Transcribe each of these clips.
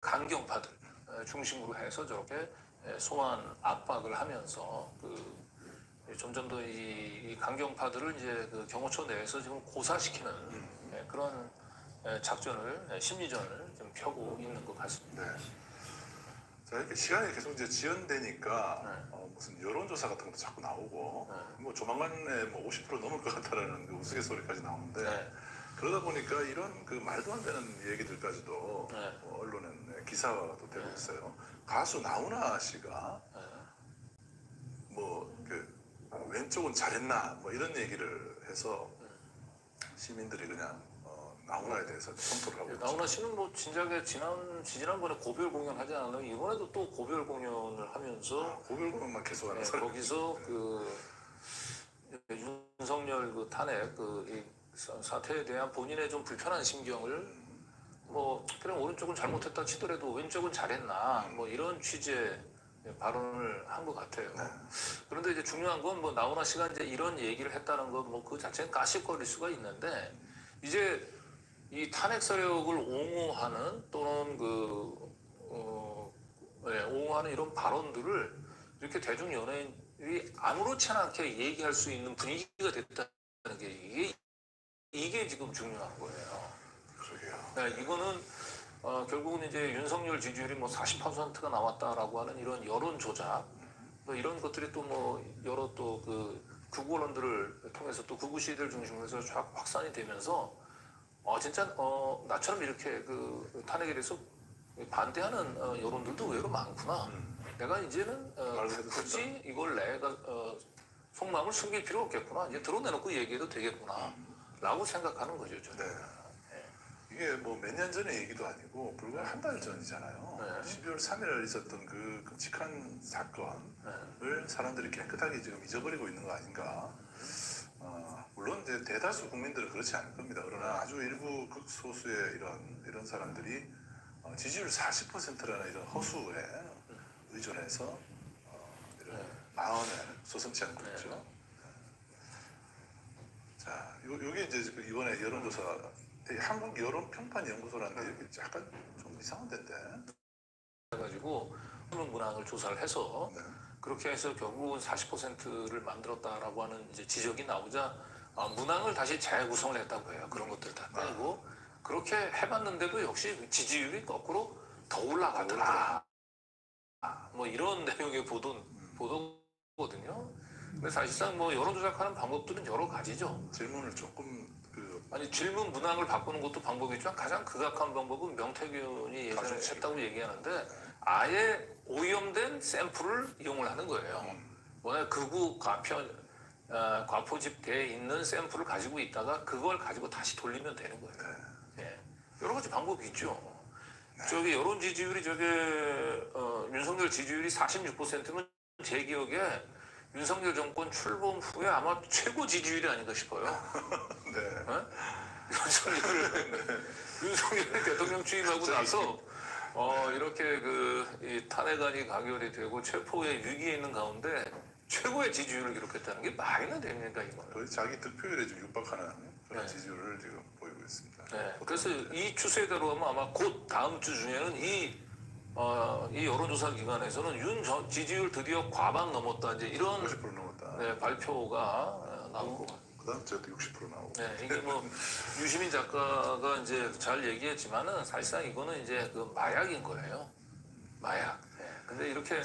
강경파들 중심으로 해서 저렇게 소환 압박을 하면서 점점 더 이 강경파들을 이제 그 경호처 내에서 지금 고사시키는 그런 작전을 심리전을 좀 펴고 있는 것 같습니다. 네. 자, 이렇게 시간이 계속 이제 지연되니까 무슨 여론조사 같은 것도 자꾸 나오고 뭐 조만간에 뭐 50% 넘을 것 같다라는 그 우스갯소리까지 나오는데 그러다 보니까 이런 그 말도 안 되는 얘기들까지도 뭐 언론에 기사화도 되고 있어요. 가수 나훈아 씨가 뭐 그 왼쪽은 잘했나 뭐 이런 얘기를 해서 시민들이 그냥 나훈아에 대해서 검토를 하고 있죠. 나훈아 씨는 뭐 진작에 지난번에 고별 공연하지 않았나요? 이번에도 또 고별 공연을 하면서 고별 공연만 계속 하는 사람. 거기서 그 윤석열 그 탄핵 이 사태에 대한 본인의 좀 불편한 심경을 뭐 그냥 오른쪽은 잘못했다 치더라도 왼쪽은 잘했나 뭐 이런 취지의 발언을 한 것 같아요. 그런데 이제 중요한 건 뭐 나훈아 씨가 이제 이런 얘기를 했다는 건 뭐 그 자체는 가십거릴 수가 있는데 이제 이 탄핵 세력을 옹호하는 또는 옹호하는 이런 발언들을 이렇게 대중 연예인들이 아무렇지 않게 얘기할 수 있는 분위기가 됐다는 게 이게 지금 중요한 거예요. 그러게요. 네, 이거는 결국은 이제 윤석열 지지율이 뭐 40%가 나왔다라고 하는 이런 여론 조작, 뭐 이런 것들이 또 뭐 여러 또 그 극우 언론들을 통해서 또 극우 시들 중심으로 해서 쫙 확산이 되면서 진짜 나처럼 이렇게 그 탄핵에 대해서 반대하는 여론들도 의외로 많구나. 내가 이제는 굳이 이걸 내가 속마음을 숨길 필요 없겠구나. 이제 드러내놓고 얘기해도 되겠구나. 라고 생각하는 거죠, 저는. 이게 뭐 몇 년 전의 얘기도 아니고 불과 한 달 전이잖아요. 12월 3일 있었던 그 끔찍한 사건을 사람들이 깨끗하게 지금 잊어버리고 있는 거 아닌가. 물론 이제 대다수 국민들은 그렇지 않을 겁니다. 그러나 아주 일부 극소수의 이런 사람들이 지지율 40%라는 이런 허수에 의존해서 이런 마음에 서슴지 않고 있죠. 자, 요게 이제 이번에 여론조사 한국 여론평판연구소라는 데 약간 좀 이상한 데인데. 그래가지고 문항을 조사를 해서 그렇게 해서 결국은 40%를 만들었다라고 하는 이제 지적이 나오자 문항을 다시 재구성을 했다고 해요. 그런 것들 다 빼고 그렇게 해봤는데도 역시 지지율이 거꾸로 더 올라가더라. 뭐 이런 내용의 보도거든요. 근데 사실상 뭐 여론조작하는 방법들은 여러 가지죠. 질문을 조금 질문 문항을 바꾸는 것도 방법이지만 가장 극악한 방법은 명태균 의원이 예전에 했다고 얘기하는데 아예 오염된 샘플을 이용을 하는 거예요. 워낙 극우 과포집돼 있는 샘플을 가지고 있다가 그걸 가지고 다시 돌리면 되는 거예요. 여러 가지 방법이 있죠. 저기 여론 지지율이 윤석열 지지율이 46%면 제 기억에 윤석열 정권 출범 후에 아마 최고 지지율이 아닌가 싶어요. 윤석열 대통령 취임하고 나서 이렇게 이 탄핵안이 가결이 되고 체포의 위기에 있는 가운데 최고의 지지율을 기록했다는 게 말이나 됩니까 이거는? 거의 자기 득표율에 좀 육박하는 그런 지지율을 지금 보이고 있습니다. 그래서 이 추세대로 하면 아마 곧 다음 주 중에는 이 여론조사 기관에서는 지지율 드디어 과반 넘었다 이제 이런 50% 넘었다. 발표가 나올 것 같아요. 그다음 주에도 60% 나오고. 이게 뭐 유시민 작가가 이제 잘 얘기했지만은 사실상 이거는 이제 그 마약인 거예요. 마약. 근데 이렇게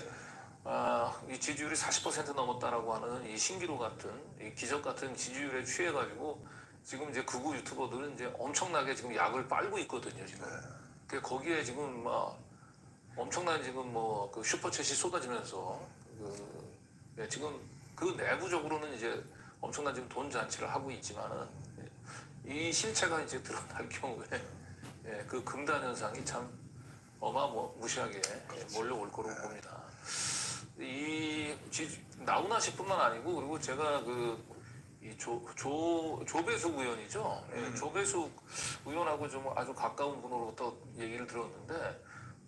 이 지지율이 40% 넘었다라고 하는 이 신기루 같은 이 기적 같은 지지율에 취해가지고 지금 이제 극우 유튜버들은 이제 엄청나게 지금 약을 빨고 있거든요 지금. 거기에 지금 엄청난 지금 뭐 그 슈퍼챗이 쏟아지면서 지금 그 내부적으로는 이제 엄청난 지금 돈 잔치를 하고 있지만은 이 실체가 이제 드러날 경우에 그 금단 현상이 참 어마무시하게 몰려올 거로 봅니다. 나훈아 씨뿐만 아니고 그리고 제가 조배숙 의원이죠. 조배숙 의원하고 좀 아주 가까운 분으로부터 얘기를 들었는데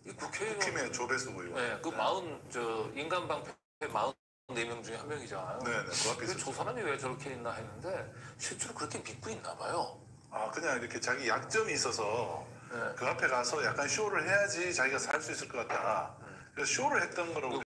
이 국힘의 조배숙 의원. 인간방패 44명 중에 한 명이잖아요. 그 앞에 저 사람이 왜 저렇게 있나 했는데 실제로 그렇게 믿고 있나 봐요. 그냥 이렇게 자기 약점이 있어서 네. 그 앞에 가서 약간 쇼를 해야지 자기가 살 수 있을 것 같다. 그래서 쇼를 했던 거라고